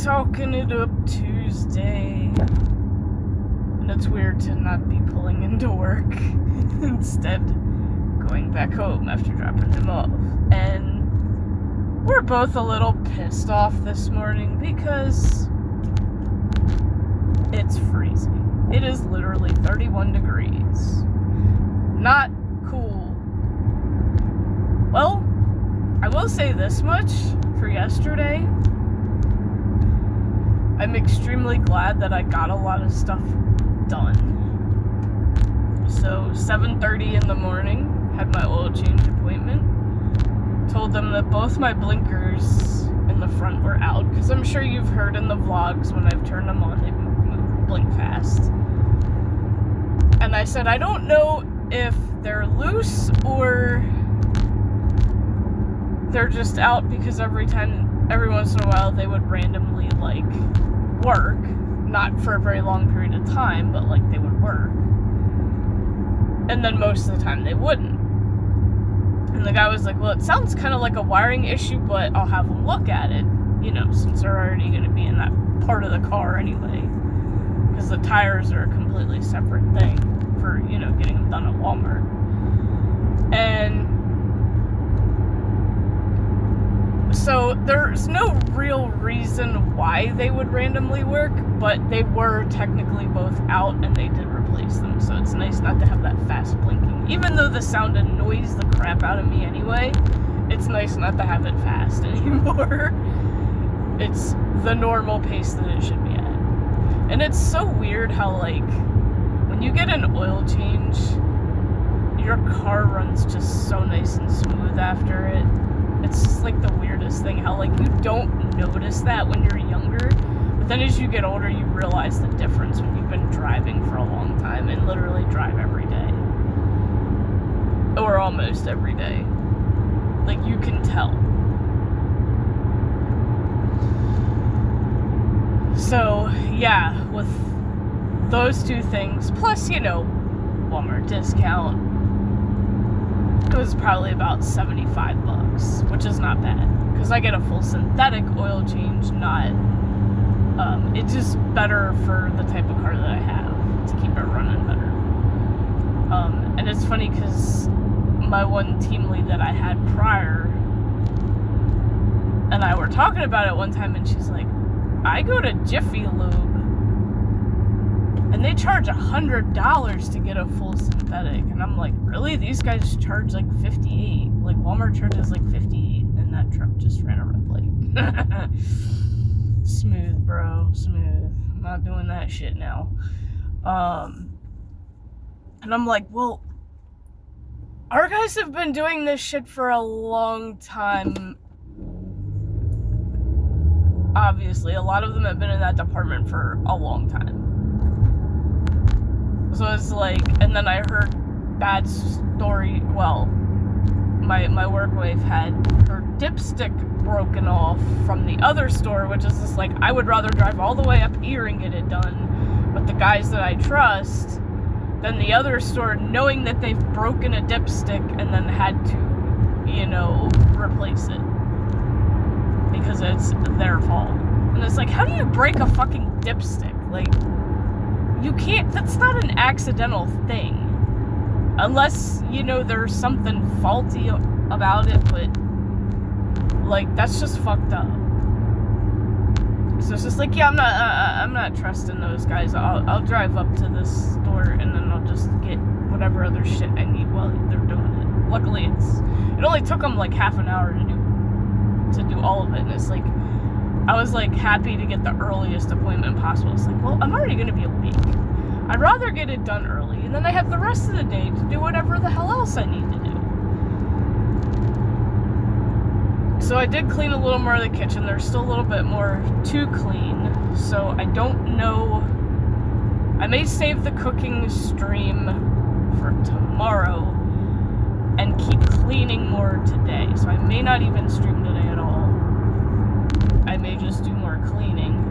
Talking it up Tuesday. And it's weird to not be pulling into work. Instead, going back home after dropping him off. And we're both a little pissed off this morning because it's freezing. It is literally 31 degrees. Not cool. Well, I will say this much for yesterday. I'm extremely glad that I got a lot of stuff done. So 7:30 in the morning, had my oil change appointment. Told them that both my blinkers in the front were out, because I'm sure you've heard in the vlogs when I've turned them on, they blink fast. And I said, I don't know if they're loose or they're just out because every once in a while they would randomly work, not for a very long period of time, but they would work, and then most of the time they wouldn't. And the guy was like, well, it sounds kind of like a wiring issue, but I'll have them look at it, since they're already going to be in that part of the car anyway, because the tires are a completely separate thing for getting them done at Walmart. And so there's no real reason why they would randomly work, but they were technically both out and they did replace them. So it's nice not to have that fast blinking. Even though the sound annoys the crap out of me anyway, it's nice not to have it fast anymore. It's the normal pace that it should be at. And it's so weird how when you get an oil change, your car runs just so nice and smooth after it. It's just the weirdest thing how you don't notice that when you're younger, but then as you get older you realize the difference when you've been driving for a long time and literally drive every day. Or almost every day. You can tell. So, yeah, with those two things, plus, Walmart discount, it was probably about $75, which is not bad, because I get a full synthetic oil change, it's just better for the type of car that I have, to keep it running better. And it's funny, because my one team lead that I had prior, and I were talking about it one time, and she's like, I go to Jiffy Lube, and they charge $100 to get a full synthetic. And I'm like, really? These guys charge $58. Walmart charges $58, and that truck just ran a red light. Smooth, bro. Smooth. I'm not doing that shit now. And I'm like, well, our guys have been doing this shit for a long time. Obviously, a lot of them have been in that department for a long time. So it's and then I heard bad story, well, my work wife had her dipstick broken off from the other store, which is just I would rather drive all the way up here and get it done with the guys that I trust than the other store, knowing that they've broken a dipstick and then had to, replace it. Because it's their fault. And it's how do you break a fucking dipstick? You can't, that's not an accidental thing. Unless, there's something faulty about it, but, that's just fucked up. So it's just yeah, I'm not trusting those guys. I'll drive up to this store and then I'll just get whatever other shit I need while they're doing it. Luckily, it only took them half an hour to do all of it, and it's I was happy to get the earliest appointment possible. It's well, I'm already going to be awake. I'd rather get it done early, and then I have the rest of the day to do whatever the hell else I need to do. So I did clean a little more of the kitchen. There's still a little bit more to clean, so I don't know. I may save the cooking stream for tomorrow and keep cleaning more today. So I may not even stream today at all. I may just do more cleaning,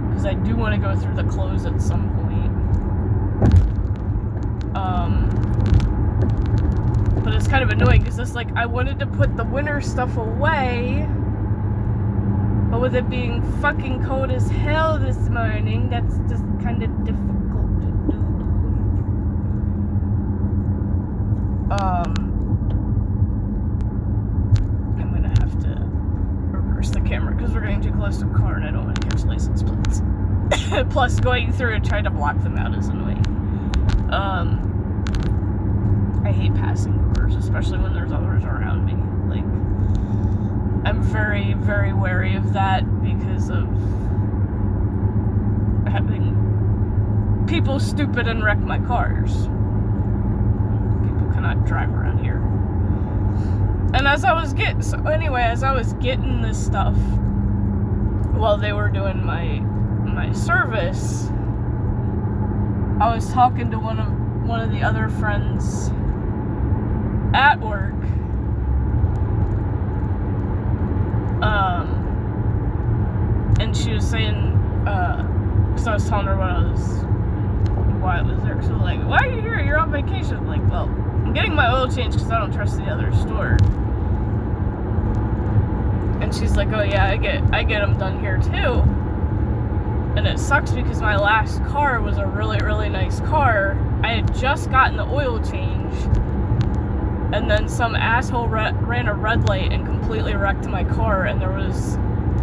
because I do want to go through the clothes at some point. But it's kind of annoying, because it's I wanted to put the winter stuff away, But with it being fucking cold as hell this morning, that's just kind of difficult to do. I'm gonna have to reverse the camera because we're getting too close to a car and I don't want to catch license plates. Plus, going through and trying to block them out is annoying. I hate passing cars, especially when there's others around me. Like, I'm very, very wary of that because of having people stupid and wreck my cars. People cannot drive around here. And as I was getting this stuff while they were doing my service, I was talking to one of the other friends at work. And she was saying, because I was telling her why I was there. So like, why are you here? You're on vacation. I'm like, well, I'm getting my oil changed because I don't trust the other store. And she's like, oh yeah, I get them done here too. And it sucks because my last car was a really, really nice car. I had just gotten the oil change, and then some asshole ran a red light and completely wrecked my car, and there was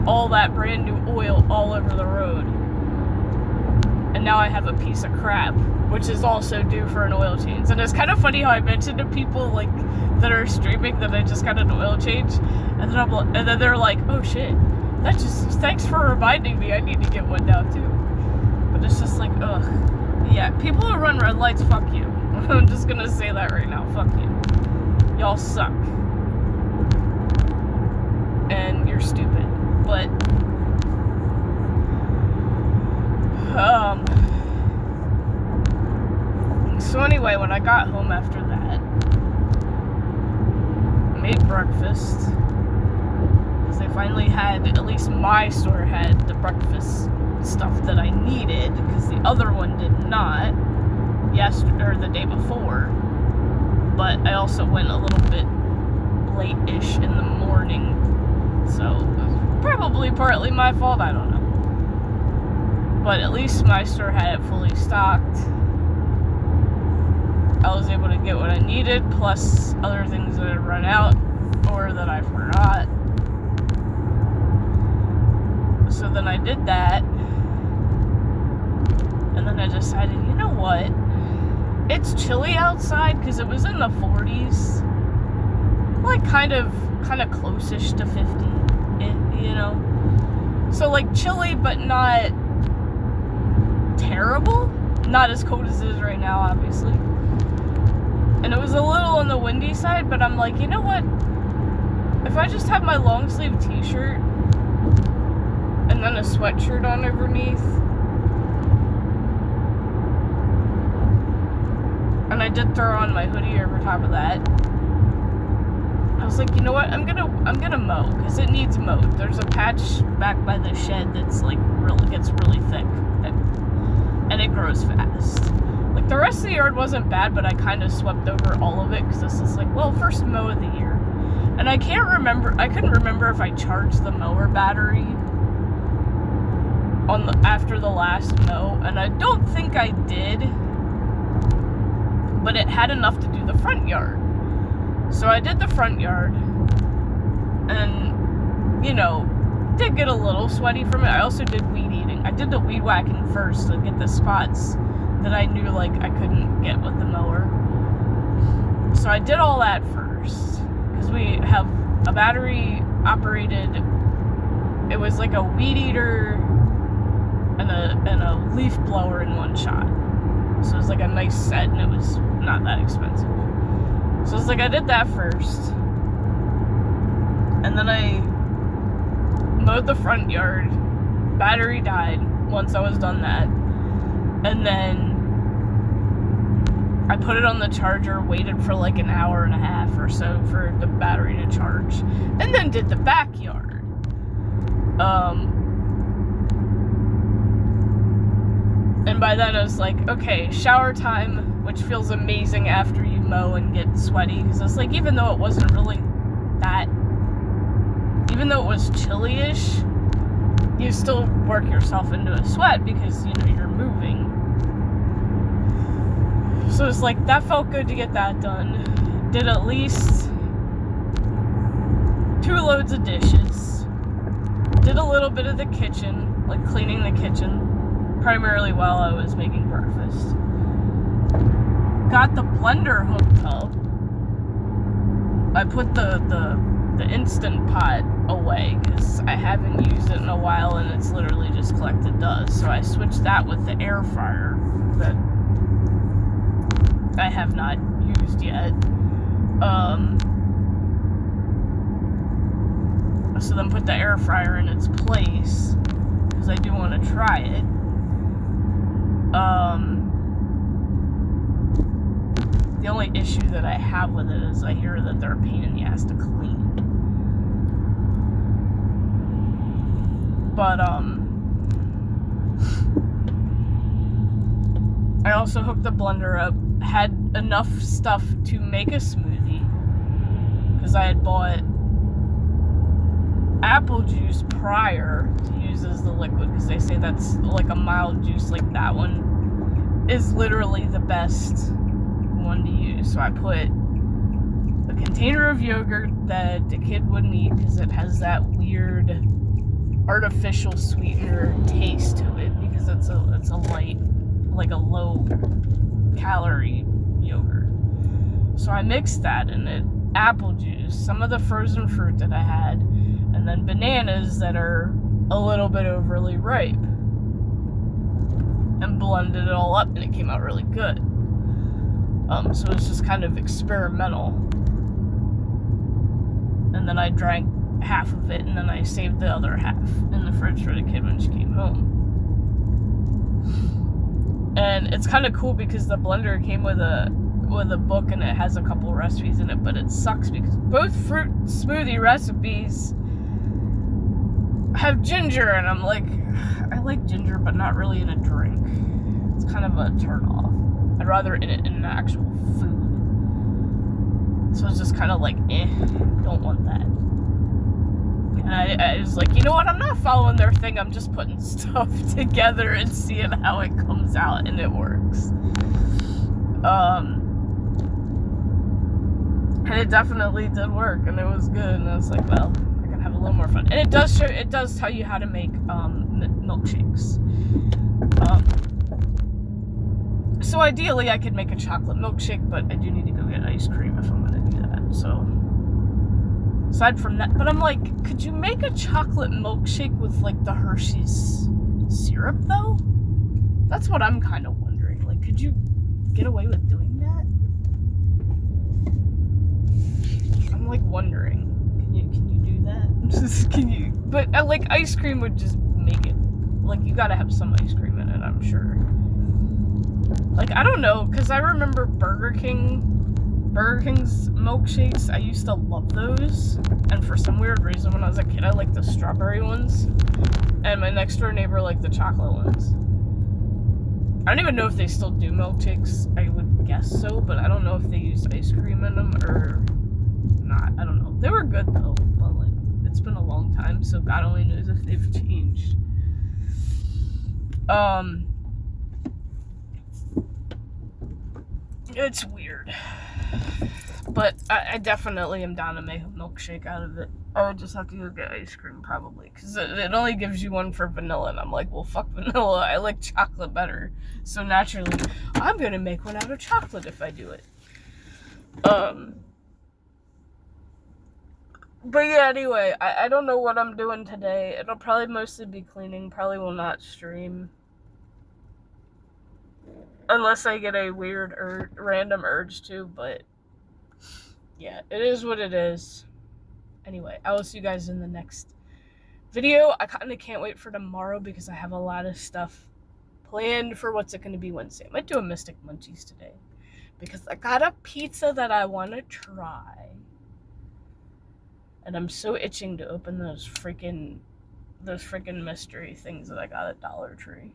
all that brand new oil all over the road. And now I have a piece of crap, which is also due for an oil change. And it's kind of funny how I mentioned to people like that are streaming that I just got an oil change, and then they're like, oh shit, thanks for reminding me, I need to get one now too. But it's just like, ugh. Yeah, people who run red lights, fuck you. I'm just gonna say that right now, fuck you. Y'all suck. And you're stupid. But, so anyway, when I got home after that, I made breakfast. Because they finally had, at least my store had the breakfast stuff that I needed, because the other one did not the day before. But I also went a little bit late-ish in the morning, so it was probably partly my fault, I don't know. But at least my store had it fully stocked. I was able to get what I needed, plus other things that had run out or that I forgot. So then I did that, and then I decided, you know what? It's chilly outside because it was in the 40s, like kind of close-ish to 50, you know. So like chilly, but not terrible. Not as cold as it is right now, obviously. And it was a little on the windy side, but I'm like, you know what? If I just have my long sleeve t-shirt and then a sweatshirt on underneath, and I did throw on my hoodie over top of that, I was like, you know what? I'm gonna mow because it needs mowed. There's a patch back by the shed that's like gets really thick, and it grows fast. Like the rest of the yard wasn't bad, but I kind of swept over all of it because this is like, well, first mow of the year, and I couldn't remember if I charged the mower battery after the last mow, and I don't think I did. But it had enough to do the front yard. So I did the front yard, and, you know, did get a little sweaty from it. I also did weed eating. I did the weed whacking first to get the spots that I knew, like, I couldn't get with the mower. So I did all that first, because we have a battery operated, it was like a weed eater and a leaf blower in one shot. So it was like a nice set, and it was not that expensive. So it's like I did that first, and then I mowed the front yard. Battery died once I was done that, and then I put it on the charger, waited for like an hour and a half or so for the battery to charge, and then did the backyard. And by then I was like, okay, shower time, which feels amazing after you mow and get sweaty. Because it's like, even though it wasn't really even though it was chilly-ish, you still work yourself into a sweat because, you know, you're moving. So it's like, that felt good to get that done. Did at least 2 loads of dishes. Did a little bit of the kitchen, like cleaning the kitchen, primarily while I was making breakfast. Got the blender hooked up. I put the Instant Pot away because I haven't used it in a while and it's literally just collected dust. So I switched that with the air fryer that I have not used yet. So then put the air fryer in its place because I do want to try it. The only issue that I have with it is I hear that they're a pain in the ass to clean. But I also hooked the blender up, had enough stuff to make a smoothie because I had bought apple juice prior to use as the liquid because they say that's like a mild juice, like that one is literally the best one to use. So I put a container of yogurt that the kid wouldn't eat because it has that weird artificial sweetener taste to it because it's a light, like a low calorie yogurt. So I mixed that in it, apple juice, some of the frozen fruit that I had, and then bananas that are a little bit overly ripe, and blended it all up and it came out really good. So it's just kind of experimental. And then I drank half of it and then I saved the other half in the fridge for the kid when she came home. And it's kind of cool because the blender came with a book and it has a couple recipes in it, but it sucks because both fruit smoothie recipes have ginger, and I'm like, I like ginger, but not really in a drink. It's kind of a turn off. I'd rather in it in an actual food. So it's just kind of like, don't want that. And I was like, you know what? I'm not following their thing. I'm just putting stuff together and seeing how it comes out, and it works. And it definitely did work, and it was good. And I was like, well, I can have a little more fun. And it does tell you how to make milkshakes. So ideally, I could make a chocolate milkshake, but I do need to go get ice cream if I'm going to do that. So aside from that, but I'm like, could you make a chocolate milkshake with like the Hershey's syrup though? That's what I'm kind of wondering. Like, could you get away with doing that? I'm like wondering, can you do that? Can you? But like ice cream would just make it. Like, you gotta have some ice cream in it, I'm sure. Like, I don't know, because I remember Burger King's milkshakes. I used to love those, and for some weird reason when I was a kid I liked the strawberry ones, and my next door neighbor liked the chocolate ones. I don't even know if they still do milkshakes. I would guess so, but I don't know if they use ice cream in them or not. I don't know. They were good though, but like, it's been a long time, so God only knows if they've changed. It's weird, but I definitely am down to make a milkshake out of it. I would just have to go get ice cream probably, because it only gives you one for vanilla, and I'm like, well, fuck vanilla, I like chocolate better, so naturally, I'm gonna make one out of chocolate if I do it. But yeah, anyway, I don't know what I'm doing today. It'll probably mostly be cleaning, probably will not stream. Unless I get a weird or random urge to, but yeah, it is what it is. Anyway, I will see you guys in the next video. I kind of can't wait for tomorrow because I have a lot of stuff planned for what's it going to be Wednesday. I might do a Mystic Munchies today because I got a pizza that I want to try. And I'm so itching to open those freaking mystery things that I got at Dollar Tree.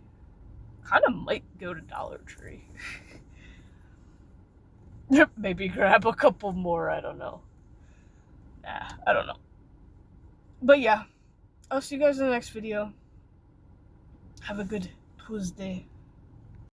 Kind of might go to Dollar Tree. Maybe grab a couple more, I don't know. Nah, I don't know. But yeah, I'll see you guys in the next video. Have a good Tuesday.